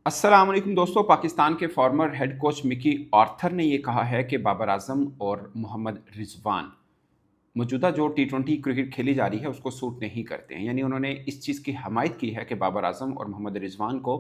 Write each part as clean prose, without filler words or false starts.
अस्सलाम वालेकुम दोस्तों। पाकिस्तान के farmer head coach Mickey Arthur ने ये कहा है कि बाबर आजम और मोहम्मद रिजवान मौजूदा जो टी20 क्रिकेट खेली जा रही है उसको सूट नहीं करते हैं। यानी उन्होंने इस चीज़ की हमायत की है कि बाबर आजम और मोहम्मद रिजवान को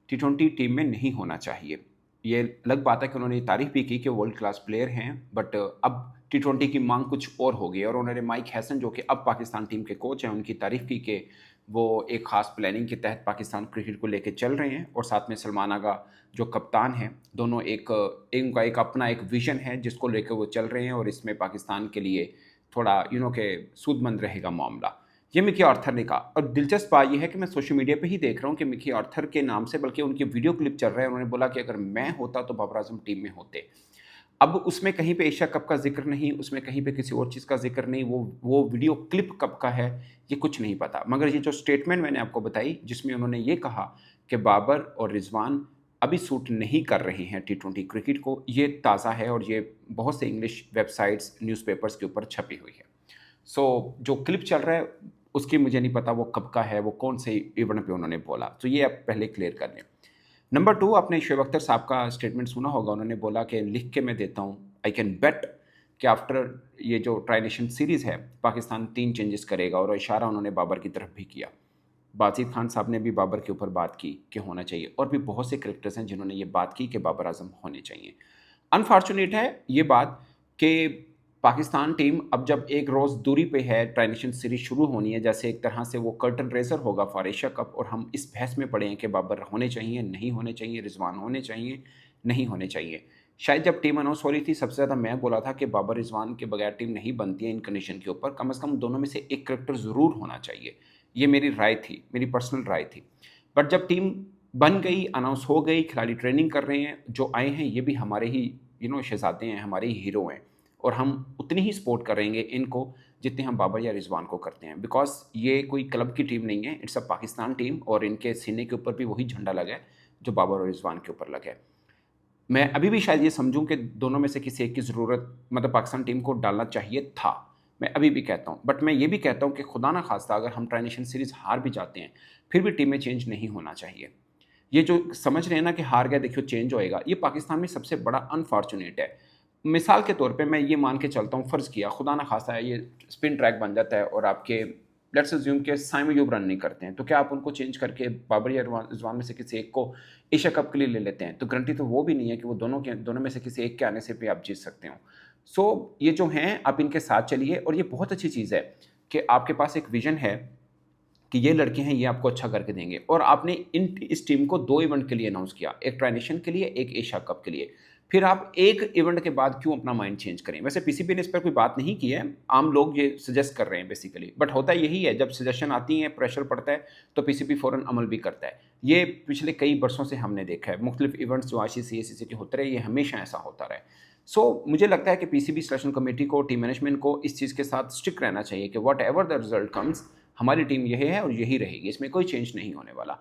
टी20 टीम में नहीं होना चाहिए। ये अलग बात है कि उन्होंने ये तारीफ भी की कि वर्ल्ड क्लास प्लेयर हैं, बट अब टी20 की मांग कुछ और हो गई है। और उन्होंने माइक हैसन जो कि अब पाकिस्तान टीम के कोच हैं उनकी तारीफ की कि वो एक ख़ास प्लानिंग के तहत पाकिस्तान क्रिकेट को लेके चल रहे हैं। और साथ में सलमान आगा जो कप्तान हैं, दोनों इनका एक अपना एक विज़न है जिसको लेकर वो चल रहे हैं और इसमें पाकिस्तान के लिए थोड़ा के सूदमंद रहेगा मामला। ये मिकी आर्थर ने कहा। और दिलचस्प बात ये है कि मैं सोशल मीडिया पे ही देख रहा हूँ कि मिकी आर्थर के नाम से बल्कि उनके वीडियो क्लिप चल रहे हैं। उन्होंने बोला कि अगर मैं होता तो बाबर आजम टीम में होते। अब उसमें कहीं पे एशिया कप का ज़िक्र नहीं, उसमें कहीं पे किसी और चीज़ का ज़िक्र नहीं, वो वीडियो क्लिप कब का है, ये कुछ नहीं पता। मगर ये जो स्टेटमेंट मैंने आपको बताई, जिसमें उन्होंने ये कहा कि बाबर और रिज़वान अभी सूट नहीं कर रहे हैं टी20 क्रिकेट को, ये ताज़ा है और ये बहुत से इंग्लिश वेबसाइट्स, न्यूज़पेपर्स के ऊपर छपी हुई है। जो क्लिप चल रहा है, उसकी मुझे नहीं पता वो कब का है, वो कौन से इवेंट पे उन्होंने बोला। तो ये आप पहले क्लियर कर लें। नंबर 2, आपने शोएब अख्तर साहब का स्टेटमेंट सुना होगा। उन्होंने बोला कि लिख के मैं देता हूँ, आई कैन बेट कि आफ्टर ये जो ट्राई नेशन सीरीज़ है, पाकिस्तान 3 चेंजेस करेगा। और इशारा उन्होंने बाबर की तरफ भी किया। बासित खान साहब ने भी बाबर के ऊपर बात की कि होना चाहिए। और भी बहुत से क्रिकेटर्स हैं जिन्होंने ये बात की कि बाबर आजम होने चाहिए। अनफॉर्चुनेट है ये बात कि पाकिस्तान टीम अब जब एक रोज़ दूरी पे है, ट्राई नेशन सीरीज़ शुरू होनी है, जैसे एक तरह से वो कर्टन रेज़र होगा फॉर एशिया कप। और हम इस बहस में पड़े हैं कि बाबर होने चाहिए, नहीं होने चाहिए, रिजवान होने चाहिए, नहीं होने चाहिए। शायद जब टीम अनाउंस हो रही थी, सबसे ज़्यादा मैं बोला था कि बाबर रिजवान के बगैर टीम नहीं बनती है इन कंडीशन के ऊपर। कम से कम दोनों में से एक क्रिकेटर ज़रूर होना चाहिए। ये मेरी राय थी, मेरी पर्सनल राय थी। बट जब टीम बन गई, अनाउंस हो गई, खिलाड़ी ट्रेनिंग कर रहे हैं, जो आए हैं ये भी हमारे ही शहज़ादे हैं, हमारे ही हीरो हैं। और हम उतनी ही सपोर्ट करेंगे इनको जितने हम बाबर या रिजवान को करते हैं। बिकॉज़ ये कोई क्लब की टीम नहीं है, इट्स अ पाकिस्तान टीम। और इनके सीने के ऊपर भी वही झंडा लगा है जो बाबर और रिजवान के ऊपर लगा है। मैं अभी भी शायद ये समझूँ कि दोनों में से किसी एक की ज़रूरत पाकिस्तान टीम को डालना चाहिए था। मैं अभी भी कहता हूँ। बट मैं ये भी कहता हूँ कि खुदा ना ख़ास्ता अगर हम ट्राई नेशन सीरीज़ हार भी जाते हैं, फिर भी टीम में चेंज नहीं होना चाहिए। ये जो समझ रहे हैं ना कि हार गए देखियो चेंज होएगा, ये पाकिस्तान में सबसे बड़ा अनफॉर्चुनेट है। मिसाल के तौर पे मैं ये मान के चलता हूँ, फ़र्ज़ किया खुदा ना ख़ास्ता है ये स्पिन ट्रैक बन जाता है और आपके लेट्स अज़्यूम के साइम अय्यूब रन नहीं करते हैं, तो क्या आप उनको चेंज करके बाबर या रिज़वान में से किसी एक को एशिया कप के लिए ले लेते हैं? तो गारंटी तो वो भी नहीं है कि वो दोनों में से किसी एक के आने से भी आप जीत सकते हो। ये जो हैं आप इनके साथ चलिए। और ये बहुत अच्छी चीज़ है कि आपके पास एक विज़न है कि ये लड़के हैं, ये आपको अच्छा करके देंगे। और आपने इस टीम को 2 इवेंट के लिए अनाउंस किया, एक ट्राई नेशन के लिए, एक एशिया कप के लिए। फिर आप एक इवेंट के बाद क्यों अपना माइंड चेंज करें? वैसे पीसीबी ने इस पर कोई बात नहीं की है, आम लोग ये सजेस्ट कर रहे हैं बेसिकली। बट होता यही है, जब सजेशन आती है, प्रेशर पड़ता है, तो पीसीबी फ़ौरन अमल भी करता है। ये पिछले कई बरसों से हमने देखा है, मुख्तलिफ इवेंट्स जो आईसीसी, एसीसी के होते रहे, ये हमेशा ऐसा होता रहा है। मुझे लगता है कि पीसीबी सिलेक्शन कमेटी को, टीम मैनेजमेंट को इस चीज़ के साथ स्टिक रहना चाहिए कि व्हाटएवर द रिजल्ट कम्स, हमारी टीम यही है और यही रहेगी, इसमें कोई चेंज नहीं होने वाला।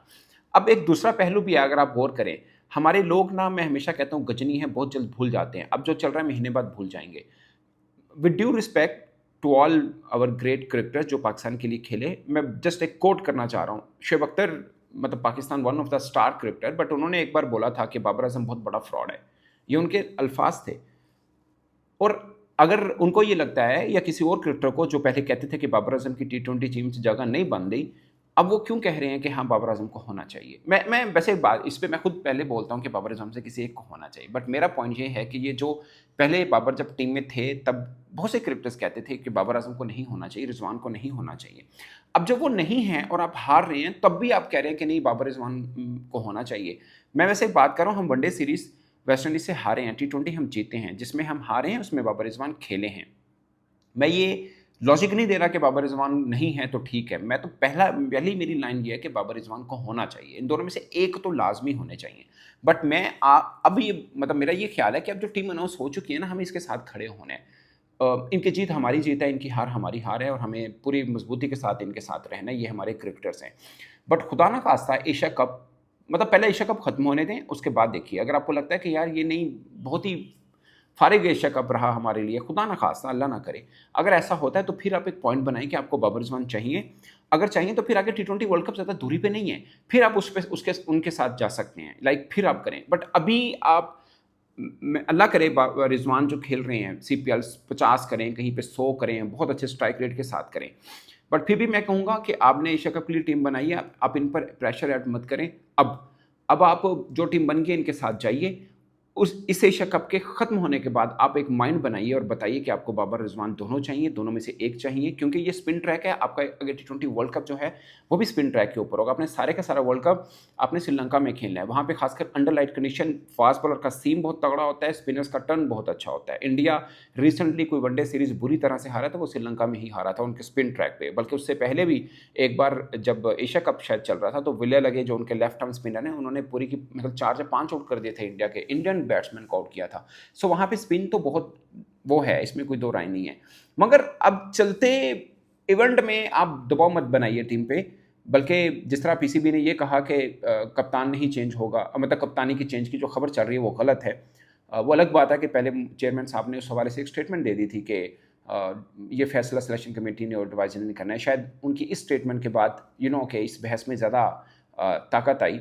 अब एक दूसरा पहलू भी है, अगर आप गौर करें, हमारे लोग ना, मैं हमेशा कहता हूँ, गजनी है, बहुत जल्द भूल जाते हैं। अब जो चल रहा है महीने बाद भूल जाएँगे। With due respect to all our great cricketers जो पाकिस्तान के लिए खेले, मैं जस्ट एक कोट करना चाह रहा हूँ। Shoaib Akhtar Pakistan one of the star cricketer, but उन्होंने एक बार बोला था कि बाबर आज़म बहुत बड़ा फ्रॉड है। ये उनके अल्फाज थे। और अगर उनको ये लगता है या किसी और क्रिकेटर को जो पहले कहते थे कि बाबर आज़म की टी20 टीम से जगह नहीं बन गई, अब वो क्यों कह रहे हैं कि हाँ, बाबर आज़म को होना चाहिए? मैं वैसे बात इस पे मैं खुद पहले बोलता हूँ कि बाबर आज़म से किसी एक को होना चाहिए। बट मेरा पॉइंट ये है कि ये जो पहले बाबर जब टीम में थे, तब बहुत से क्रिकेटर्स कहते थे कि बाबर आज़म को नहीं होना चाहिए, रिज़वान को नहीं होना चाहिए। अब जब वो नहीं हैं और आप हार रहे हैं, तब भी आप कह रहे हैं कि नहीं, बाबर रिज़वान को होना चाहिए। मैं वैसे बात कर रहा हूँ, हम वनडे सीरीज़ वेस्ट इंडीज़ से हारे हैं, टी20 हम जीते हैं, जिसमें हम हारे हैं उसमें बाबर रिज़वान खेले हैं। मैं ये लॉजिक नहीं दे रहा कि बाबर रिज़वान नहीं है तो ठीक है। मैं तो पहली मेरी लाइन ये है कि बाबर रिज़वान को होना चाहिए। इन दोनों में से एक तो लाज़मी होने चाहिए। बट मैं अब ये मेरा ये ख़्याल है कि अब जो टीम अनाउंस हो चुकी है ना, हमें इसके साथ खड़े होना है। इनकी जीत हमारी जीत है, इनकी हार हमारी हार है और हमें पूरी मज़बूती के साथ इनके साथ रहना है। ये हमारे क्रिकेटर्स हैं। बट खुदा ना ख़ास्ता एशिया कप, पहले एशिया कप ख़त्म होने दें, उसके बाद देखिए। अगर आपको लगता है कि यार ये नहीं, बहुत ही फारिग एशिया कप रहा हमारे लिए, खुदा ना खास्ता अल्लाह ना करे, अगर ऐसा होता है तो फिर आप एक पॉइंट बनाएं कि आपको बाबर रिजवान चाहिए। अगर चाहिए तो फिर आगे T20 वर्ल्ड कप ज़्यादा दूरी पे नहीं है, फिर आप उस पे उसके उनके साथ जा सकते हैं, लाइक फिर आप करें। बट अभी आप अल्लाह करे रिजवान जो खेल रहे हैं CPL 50 करें, कहीं पे 100 करें, बहुत अच्छे स्ट्राइक रेट के साथ करें। बट फिर भी मैं कहूँगा कि आपने एशिया कप के लिए टीम बनाई है, आप इन पर प्रेशर ऐड मत करें। अब आप जो टीम बन गई इनके साथ जाइए। इस एशिया कप के ख़त्म होने के बाद आप एक माइंड बनाइए और बताइए कि आपको बाबर रिजवान दोनों चाहिए, दोनों में से एक चाहिए, क्योंकि ये स्पिन ट्रैक है आपका। अगर T20 वर्ल्ड कप जो है वो भी स्पिन ट्रैक के ऊपर होगा। आपने सारे का सारा वर्ल्ड कप आपने श्रीलंका में खेलना है, वहाँ पे खासकर under light condition, fast bowler का सीम बहुत तगड़ा होता है, स्पिनर्स का टर्न बहुत अच्छा होता है। इंडिया रिसेंटली कोई वनडे सीरीज बुरी तरह से हारा था, वो श्रीलंका में ही हारा था उनके स्पिन ट्रैक पे। बल्कि उससे पहले भी एक बार जब एशिया कप शायद चल रहा था तो विलियर लगे जो उनके लेफ्ट आर्म स्पिनर हैं, उन्होंने पूरी की मतलब 4 से 5 आउट कर दिए थे इंडिया के इंडियन बैट्समैन को आउट किया था। सो वहाँ पे स्पिन तो बहुत वो है, इसमें कोई दो राय नहीं है। मगर अब चलते इवेंट में आप दबाव मत बनाइए टीम पे, बल्कि जिस तरह PCB ने ये कहा कि कप्तान नहीं चेंज होगा, मतलब कप्तानी की चेंज की जो खबर चल रही है वो गलत है। वो अलग बात है कि पहले चेयरमैन साहब ने उस हवाले से एक स्टेटमेंट दे दी थी कि ये फैसला सिलेक्शन कमेटी ने और एडवाइजर ने करना है। शायद उनकी इस स्टेटमेंट के बाद कि इस बहस में ज़्यादा ताकत आई।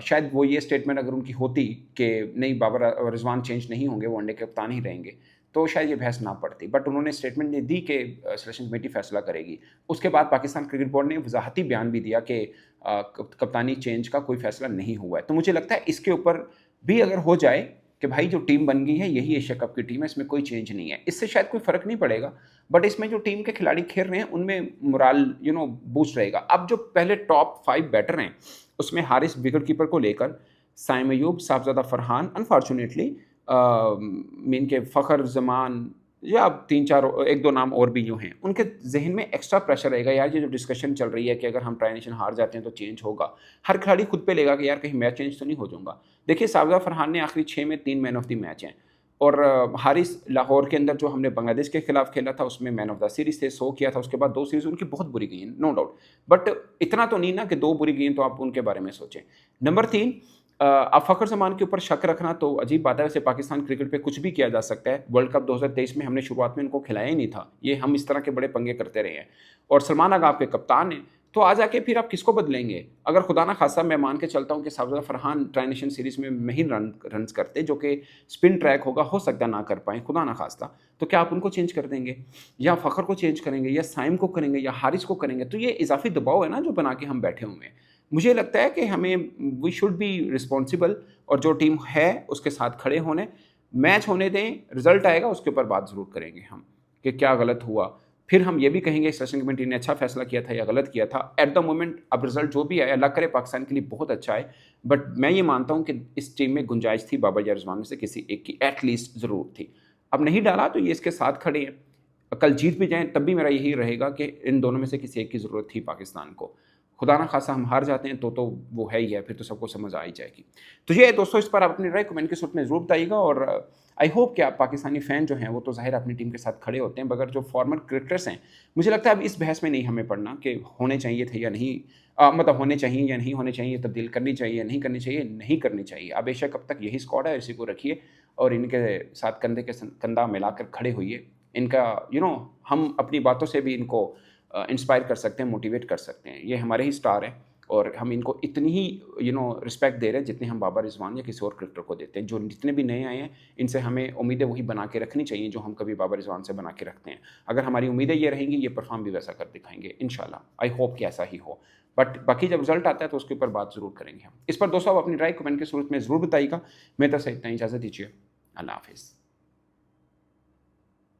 शायद वो ये स्टेटमेंट अगर उनकी होती कि नहीं बाबर रिजवान चेंज नहीं होंगे, वो वनडे के कप्तान ही रहेंगे, तो शायद ये बहस ना पड़ती। बट उन्होंने स्टेटमेंट ने दी कि सिलेक्शन कमेटी फैसला करेगी। उसके बाद पाकिस्तान क्रिकेट बोर्ड ने वजाहती बयान भी दिया कि कप्तानी चेंज का कोई फैसला नहीं हुआ है। तो मुझे लगता है इसके ऊपर भी अगर हो जाए कि भाई जो टीम बन गई है यही एशिया कप की टीम है, इसमें कोई चेंज नहीं है, इससे शायद कोई फ़र्क नहीं पड़ेगा। बट इसमें जो टीम के खिलाड़ी खेल रहे हैं उनमें मोराल बूस्ट रहेगा। अब जो पहले टॉप 5 बैटर हैं उसमें हारिस विकेट कीपर को लेकर, साइम अयूब, साहबजादा फरहान, अनफॉर्चुनेटली मीन के फ़खर जमान या 3-4 1-2 नाम और भी यूँ हैं, उनके जहन में एक्स्ट्रा प्रेशर रहेगा। यार ये जो डिस्कशन चल रही है कि अगर हम ट्राई नेशन हार जाते हैं तो चेंज होगा, हर खिलाड़ी खुद पे लेगा कि यार कहीं मैं चेंज तो नहीं हो जाऊँगा। देखिए साहबजादा फरहान ने आखिरी 6 में 3 मैन ऑफ द मैच हैं, और हारिस लाहौर के अंदर जो हमने बांग्लादेश के खिलाफ खेला था उसमें मैन ऑफ द सीरीज़ थे, 100 किया था। उसके बाद 2 सीरीज़ उनकी बहुत बुरी गई हैं, नो डाउट, बट इतना तो नहीं ना कि 2 बुरी गई हैं तो आप उनके बारे में सोचें। नंबर 3, अब फ़खर जमान के ऊपर शक रखना तो अजीब बात है। वैसे पाकिस्तान क्रिकेट पे कुछ भी किया जा सकता है। वर्ल्ड कप 2023 में हमने शुरुआत में इनको खिलाया ही नहीं था, ये हम इस तरह के बड़े पंगे करते रहे हैं। और सलमान आगा आपके कप्तान हैं, तो आ जाके फिर आप किसको बदलेंगे? अगर खुदा ना खास्ता मैं मान के चलता हूँ कि साहबजादा फरहान ट्राई नेशन सीरीज़ में नहीं रन्स करते, जो कि स्पिन ट्रैक होगा, हो सकता है ना कर पाएँ, खुदा ना खास्ता, तो क्या आप उनको चेंज कर देंगे? या फ़खर को चेंज करेंगे, या साइम को करेंगे, या हारिस को करेंगे? तो ये इज़ाफ़ी दबाव है ना जो बना के हम बैठे हुए हैं। मुझे लगता है कि हमें वी शुड बी रिस्पॉन्सिबल, और जो टीम है उसके साथ खड़े होने, मैच होने दें, रिजल्ट आएगा उसके ऊपर बात ज़रूर करेंगे हम कि क्या गलत हुआ। फिर हम ये भी कहेंगे सिलेक्शन कमेटी ने अच्छा फैसला किया था या गलत किया था। एट द मोमेंट अब रिजल्ट जो भी आए, अल्लाह करे पाकिस्तान के लिए बहुत अच्छा है, बट मैं ये मानता हूँ कि इस टीम में गुंजाइश थी बाबर या रिजवान में से किसी एक की एटलीस्ट ज़रूर थी। अब नहीं डाला तो ये इसके साथ खड़े हैं, कल जीत भी जाएँ तब भी मेरा यही रहेगा कि इन दोनों में से किसी एक की ज़रूरत थी पाकिस्तान को। खुदा ना खासा हम हार जाते हैं तो वो है ही है, फिर तो सबको समझ आ ही जाएगी। तो ये दोस्तों, इस पर आप अपनी राय कमेंट के सूट में ज़रूर बताइएगा। और आई होप कि आप पाकिस्तानी फ़ैन जो हैं वो तो ज़ाहिर अपनी टीम के साथ खड़े होते हैं, मगर जो फॉर्मर क्रिकेटर्स हैं, मुझे लगता है अब इस बहस में नहीं हमें पड़ना कि होने चाहिए थे या नहीं, मतलब होने चाहिए या नहीं होने चाहिए, तब्दील करनी चाहिए या नहीं करनी चाहिए, नहीं करनी चाहिए। अब एशिया कप तक यही स्क्वाड है, इसी को रखिए और इनके साथ कंधे के कंधा मिलाकर खड़े होइए। इनका हम अपनी बातों से भी इनको इंस्पायर कर सकते हैं, मोटिवेट कर सकते हैं। ये हमारे ही स्टार हैं और हम इनको इतनी ही रिस्पेक्ट दे रहे हैं जितनी हम बाबर रिजवान या किसी और क्रिकेटर को देते हैं। जो जितने भी नए आए हैं इनसे हमें उम्मीदें वही बना के रखनी चाहिए जो हम कभी बाबर रिजवान से बना के रखते हैं। अगर हमारी उम्मीदें ये रहेंगी, ये परफॉर्म भी वैसा कर दिखाएंगे इंशाल्लाह। आई होप कि ऐसा ही हो, बट बाकी जब रिजल्ट आता है तो उसके ऊपर बात ज़रूर करेंगे हम। इस पर दोस्तों आप अपनी राय कमेंट के सूरत में ज़रूर बताइएगा। मेरी तरफ से इतना ही, इजाज़त दीजिए, अल्लाह हाफिज़।